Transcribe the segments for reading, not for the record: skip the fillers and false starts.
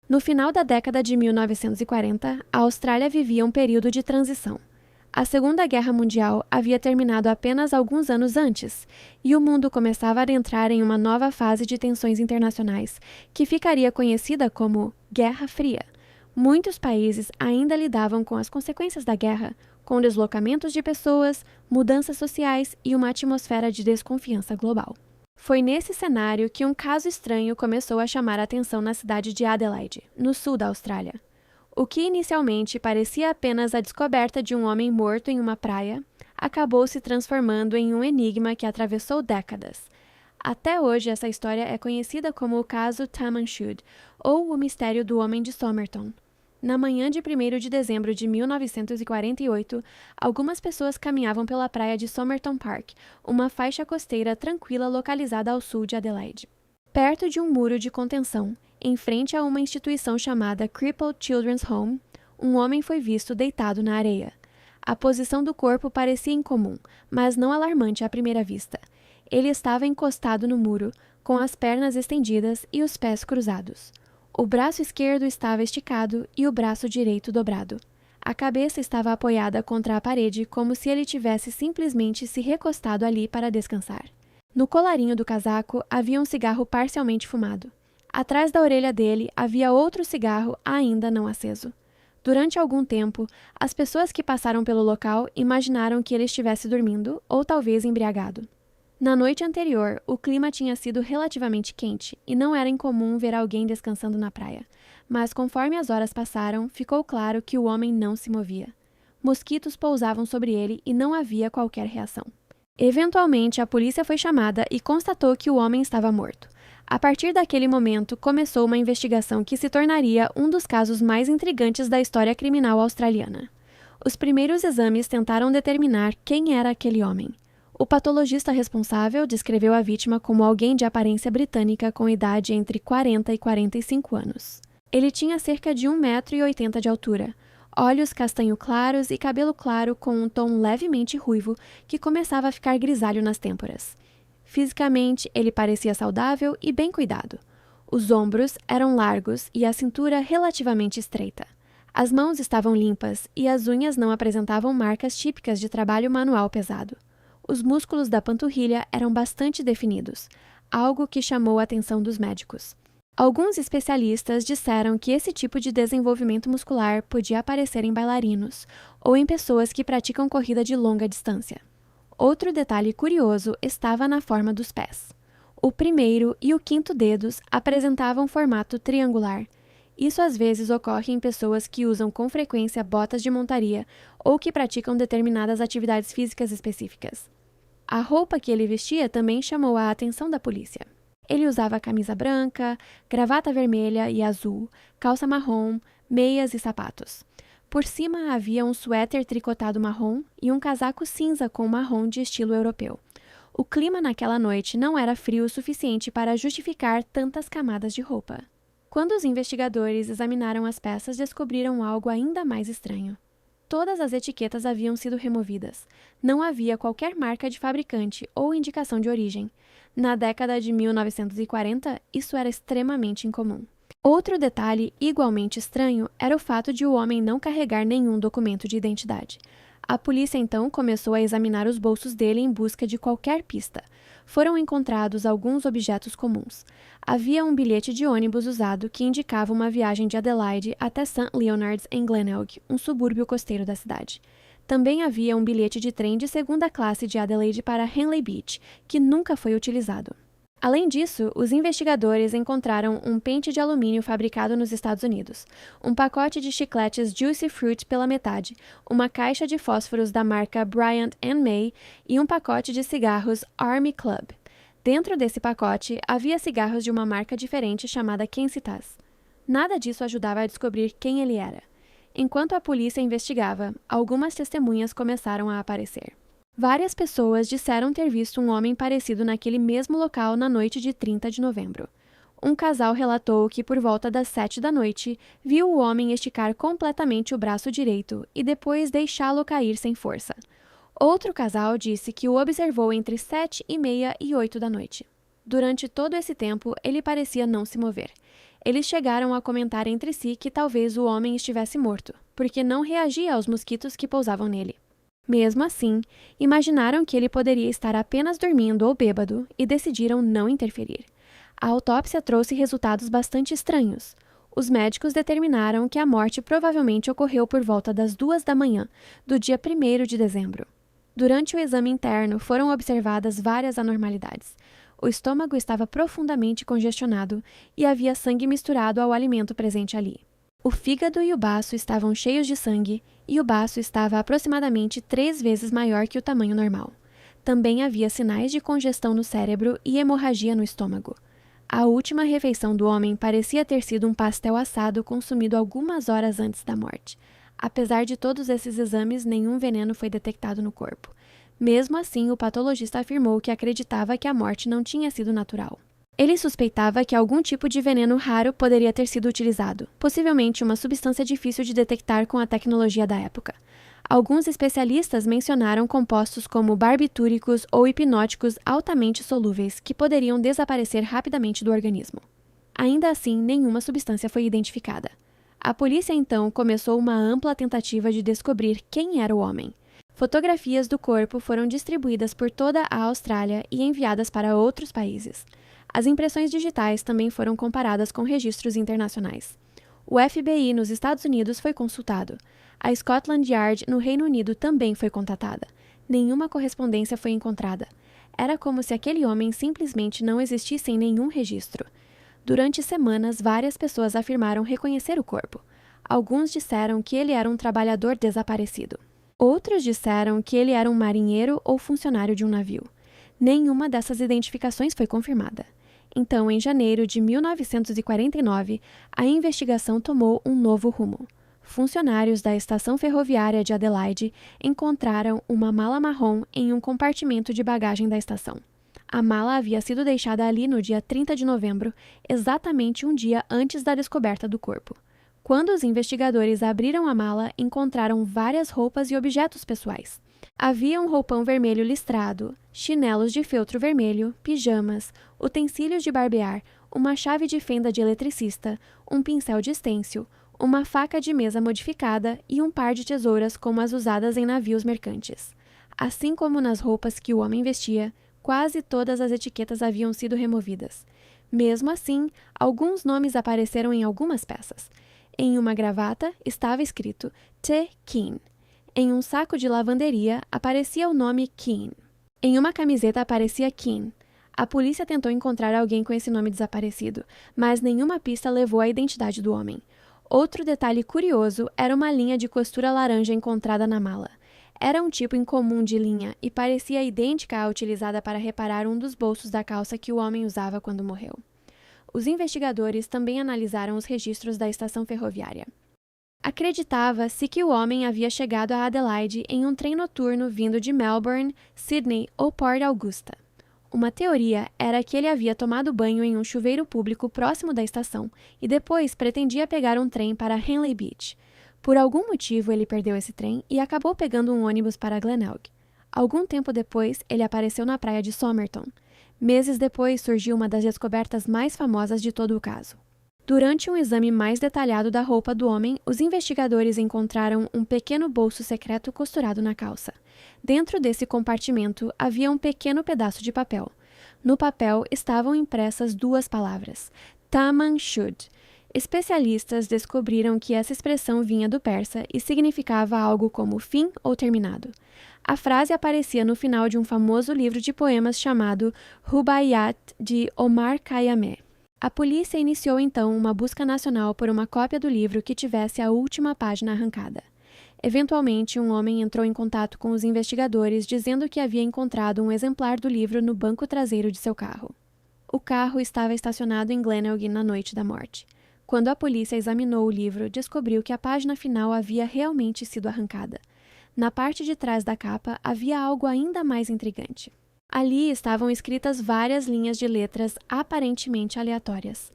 No final da década de 1940, a Austrália vivia um período de transição. A Segunda Guerra Mundial havia terminado apenas alguns anos antes, e o mundo começava a entrar em uma nova fase de tensões internacionais, que ficaria conhecida como Guerra Fria. Muitos países ainda lidavam com as consequências da guerra, com deslocamentos de pessoas, mudanças sociais e uma atmosfera de desconfiança global. Foi nesse cenário que um caso estranho começou a chamar a atenção na cidade de Adelaide, no sul da Austrália. O que inicialmente parecia apenas a descoberta de um homem morto em uma praia, acabou se transformando em um enigma que atravessou décadas. Até hoje, essa história é conhecida como o caso Taman Shud, ou o mistério do homem de Somerton. Na manhã de 1º de dezembro de 1948, algumas pessoas caminhavam pela praia de Somerton Park, uma faixa costeira tranquila localizada ao sul de Adelaide. Perto de um muro de contenção, em frente a uma instituição chamada Crippled Children's Home, um homem foi visto deitado na areia. A posição do corpo parecia incomum, mas não alarmante à primeira vista. Ele estava encostado no muro, com as pernas estendidas e os pés cruzados. O braço esquerdo estava esticado e o braço direito dobrado. A cabeça estava apoiada contra a parede, como se ele tivesse simplesmente se recostado ali para descansar. No colarinho do casaco havia um cigarro parcialmente fumado. Atrás da orelha dele havia outro cigarro ainda não aceso. Durante algum tempo, as pessoas que passaram pelo local imaginaram que ele estivesse dormindo ou talvez embriagado. Na noite anterior, o clima tinha sido relativamente quente e não era incomum ver alguém descansando na praia. Mas conforme as horas passaram, ficou claro que o homem não se movia. Mosquitos pousavam sobre ele e não havia qualquer reação. Eventualmente, a polícia foi chamada e constatou que o homem estava morto. A partir daquele momento, começou uma investigação que se tornaria um dos casos mais intrigantes da história criminal australiana. Os primeiros exames tentaram determinar quem era aquele homem. O patologista responsável descreveu a vítima como alguém de aparência britânica com idade entre 40 e 45 anos. Ele tinha cerca de 1,80 m de altura, olhos castanho claros e cabelo claro com um tom levemente ruivo que começava a ficar grisalho nas têmporas. Fisicamente, ele parecia saudável e bem cuidado. Os ombros eram largos e a cintura relativamente estreita. As mãos estavam limpas e as unhas não apresentavam marcas típicas de trabalho manual pesado. Os músculos da panturrilha eram bastante definidos, algo que chamou a atenção dos médicos. Alguns especialistas disseram que esse tipo de desenvolvimento muscular podia aparecer em bailarinos ou em pessoas que praticam corrida de longa distância. Outro detalhe curioso estava na forma dos pés. O primeiro e o quinto dedos apresentavam formato triangular. Isso às vezes ocorre em pessoas que usam com frequência botas de montaria ou que praticam determinadas atividades físicas específicas. A roupa que ele vestia também chamou a atenção da polícia. Ele usava camisa branca, gravata vermelha e azul, calça marrom, meias e sapatos. Por cima havia um suéter tricotado marrom e um casaco cinza com marrom de estilo europeu. O clima naquela noite não era frio o suficiente para justificar tantas camadas de roupa. Quando os investigadores examinaram as peças, descobriram algo ainda mais estranho. Todas as etiquetas haviam sido removidas. Não havia qualquer marca de fabricante ou indicação de origem. Na década de 1940, isso era extremamente incomum. Outro detalhe igualmente estranho era o fato de o homem não carregar nenhum documento de identidade. A polícia então começou a examinar os bolsos dele em busca de qualquer pista. Foram encontrados alguns objetos comuns. Havia um bilhete de ônibus usado que indicava uma viagem de Adelaide até St. Leonards em Glenelg, um subúrbio costeiro da cidade. Também havia um bilhete de trem de segunda classe de Adelaide para Henley Beach, que nunca foi utilizado. Além disso, os investigadores encontraram um pente de alumínio fabricado nos Estados Unidos, um pacote de chicletes Juicy Fruit pela metade, uma caixa de fósforos da marca Bryant May e um pacote de cigarros Army Club. Dentro desse pacote, havia cigarros de uma marca diferente chamada Kensitas. Nada disso ajudava a descobrir quem ele era. Enquanto a polícia investigava, algumas testemunhas começaram a aparecer. Várias pessoas disseram ter visto um homem parecido naquele mesmo local na noite de 30 de novembro. Um casal relatou que, por volta das 7 da noite, viu o homem esticar completamente o braço direito e depois deixá-lo cair sem força. Outro casal disse que o observou entre 7h30 e 8 da noite. Durante todo esse tempo, ele parecia não se mover. Eles chegaram a comentar entre si que talvez o homem estivesse morto, porque não reagia aos mosquitos que pousavam nele. Mesmo assim, imaginaram que ele poderia estar apenas dormindo ou bêbado e decidiram não interferir. A autópsia trouxe resultados bastante estranhos. Os médicos determinaram que a morte provavelmente ocorreu por volta das 2 da manhã, do dia 1º de dezembro. Durante o exame interno, foram observadas várias anormalidades. O estômago estava profundamente congestionado e havia sangue misturado ao alimento presente ali. O fígado e o baço estavam cheios de sangue e o baço estava aproximadamente 3 vezes maior que o tamanho normal. Também havia sinais de congestão no cérebro e hemorragia no estômago. A última refeição do homem parecia ter sido um pastel assado consumido algumas horas antes da morte. Apesar de todos esses exames, nenhum veneno foi detectado no corpo. Mesmo assim, o patologista afirmou que acreditava que a morte não tinha sido natural. Ele suspeitava que algum tipo de veneno raro poderia ter sido utilizado, possivelmente uma substância difícil de detectar com a tecnologia da época. Alguns especialistas mencionaram compostos como barbitúricos ou hipnóticos altamente solúveis que poderiam desaparecer rapidamente do organismo. Ainda assim, nenhuma substância foi identificada. A polícia então começou uma ampla tentativa de descobrir quem era o homem. Fotografias do corpo foram distribuídas por toda a Austrália e enviadas para outros países. As impressões digitais também foram comparadas com registros internacionais. O FBI nos Estados Unidos foi consultado. A Scotland Yard no Reino Unido também foi contatada. Nenhuma correspondência foi encontrada. Era como se aquele homem simplesmente não existisse em nenhum registro. Durante semanas, várias pessoas afirmaram reconhecer o corpo. Alguns disseram que ele era um trabalhador desaparecido. Outros disseram que ele era um marinheiro ou funcionário de um navio. Nenhuma dessas identificações foi confirmada. Então, em janeiro de 1949, a investigação tomou um novo rumo. Funcionários da estação ferroviária de Adelaide encontraram uma mala marrom em um compartimento de bagagem da estação. A mala havia sido deixada ali no dia 30 de novembro, exatamente um dia antes da descoberta do corpo. Quando os investigadores abriram a mala, encontraram várias roupas e objetos pessoais. Havia um roupão vermelho listrado, chinelos de feltro vermelho, pijamas, utensílios de barbear, uma chave de fenda de eletricista, um pincel de estêncil, uma faca de mesa modificada e um par de tesouras como as usadas em navios mercantes. Assim como nas roupas que o homem vestia, quase todas as etiquetas haviam sido removidas. Mesmo assim, alguns nomes apareceram em algumas peças. Em uma gravata estava escrito T. Keane. Em um saco de lavanderia aparecia o nome Keane. Em uma camiseta aparecia Keane. A polícia tentou encontrar alguém com esse nome desaparecido, mas nenhuma pista levou à identidade do homem. Outro detalhe curioso era uma linha de costura laranja encontrada na mala. Era um tipo incomum de linha e parecia idêntica à utilizada para reparar um dos bolsos da calça que o homem usava quando morreu. Os investigadores também analisaram os registros da estação ferroviária. Acreditava-se que o homem havia chegado a Adelaide em um trem noturno vindo de Melbourne, Sydney ou Port Augusta. Uma teoria era que ele havia tomado banho em um chuveiro público próximo da estação e depois pretendia pegar um trem para Henley Beach. Por algum motivo, ele perdeu esse trem e acabou pegando um ônibus para Glenelg. Algum tempo depois, ele apareceu na praia de Somerton. Meses depois, surgiu uma das descobertas mais famosas de todo o caso. Durante um exame mais detalhado da roupa do homem, os investigadores encontraram um pequeno bolso secreto costurado na calça. Dentro desse compartimento havia um pequeno pedaço de papel. No papel estavam impressas 2 palavras: Taman Shud. Especialistas descobriram que essa expressão vinha do persa e significava algo como fim ou terminado. A frase aparecia no final de um famoso livro de poemas chamado Rubaiyat, de Omar Khayyam. A polícia iniciou então uma busca nacional por uma cópia do livro que tivesse a última página arrancada. Eventualmente, um homem entrou em contato com os investigadores dizendo que havia encontrado um exemplar do livro no banco traseiro de seu carro. O carro estava estacionado em Glenelg na noite da morte. Quando a polícia examinou o livro, descobriu que a página final havia realmente sido arrancada. Na parte de trás da capa havia algo ainda mais intrigante. Ali estavam escritas várias linhas de letras aparentemente aleatórias.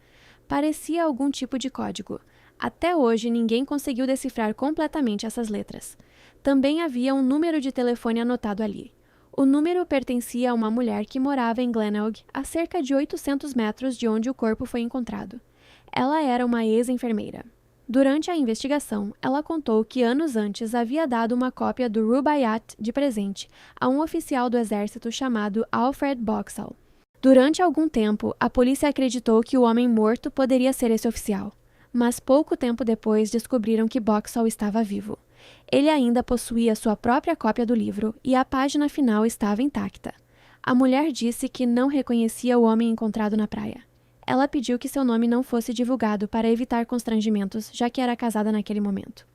Parecia algum tipo de código. Até hoje, ninguém conseguiu decifrar completamente essas letras. Também havia um número de telefone anotado ali. O número pertencia a uma mulher que morava em Glenelg, a cerca de 800 metros de onde o corpo foi encontrado. Ela era uma ex-enfermeira. Durante a investigação, ela contou que anos antes havia dado uma cópia do Rubaiyat de presente a um oficial do exército chamado Alfred Boxall. Durante algum tempo, a polícia acreditou que o homem morto poderia ser esse oficial, mas pouco tempo depois descobriram que Boxall estava vivo. Ele ainda possuía sua própria cópia do livro e a página final estava intacta. A mulher disse que não reconhecia o homem encontrado na praia. Ela pediu que seu nome não fosse divulgado para evitar constrangimentos, já que era casada naquele momento.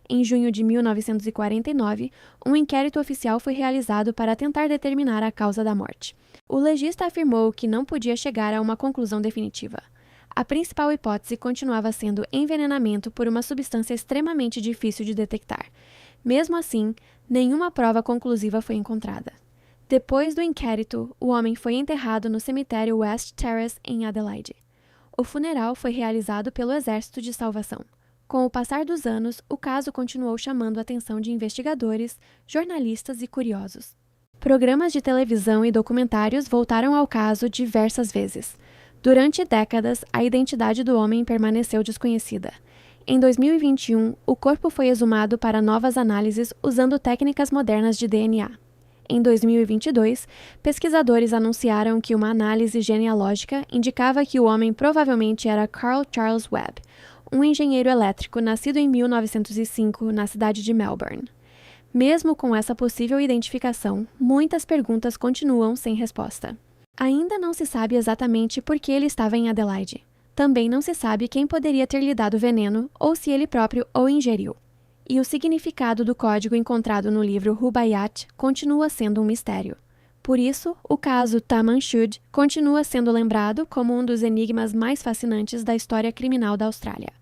Em junho de 1949, um inquérito oficial foi realizado para tentar determinar a causa da morte. O legista afirmou que não podia chegar a uma conclusão definitiva. A principal hipótese continuava sendo envenenamento por uma substância extremamente difícil de detectar. Mesmo assim, nenhuma prova conclusiva foi encontrada. Depois do inquérito, o homem foi enterrado no cemitério West Terrace, em Adelaide. O funeral foi realizado pelo Exército de Salvação. Com o passar dos anos, o caso continuou chamando a atenção de investigadores, jornalistas e curiosos. Programas de televisão e documentários voltaram ao caso diversas vezes. Durante décadas, a identidade do homem permaneceu desconhecida. Em 2021, o corpo foi exumado para novas análises usando técnicas modernas de DNA. Em 2022, pesquisadores anunciaram que uma análise genealógica indicava que o homem provavelmente era Carl Charles Webb, um engenheiro elétrico nascido em 1905 na cidade de Melbourne. Mesmo com essa possível identificação, muitas perguntas continuam sem resposta. Ainda não se sabe exatamente por que ele estava em Adelaide. Também não se sabe quem poderia ter lhe dado veneno ou se ele próprio o ingeriu. E o significado do código encontrado no livro Rubaiyat continua sendo um mistério. Por isso, o caso Taman Shud continua sendo lembrado como um dos enigmas mais fascinantes da história criminal da Austrália.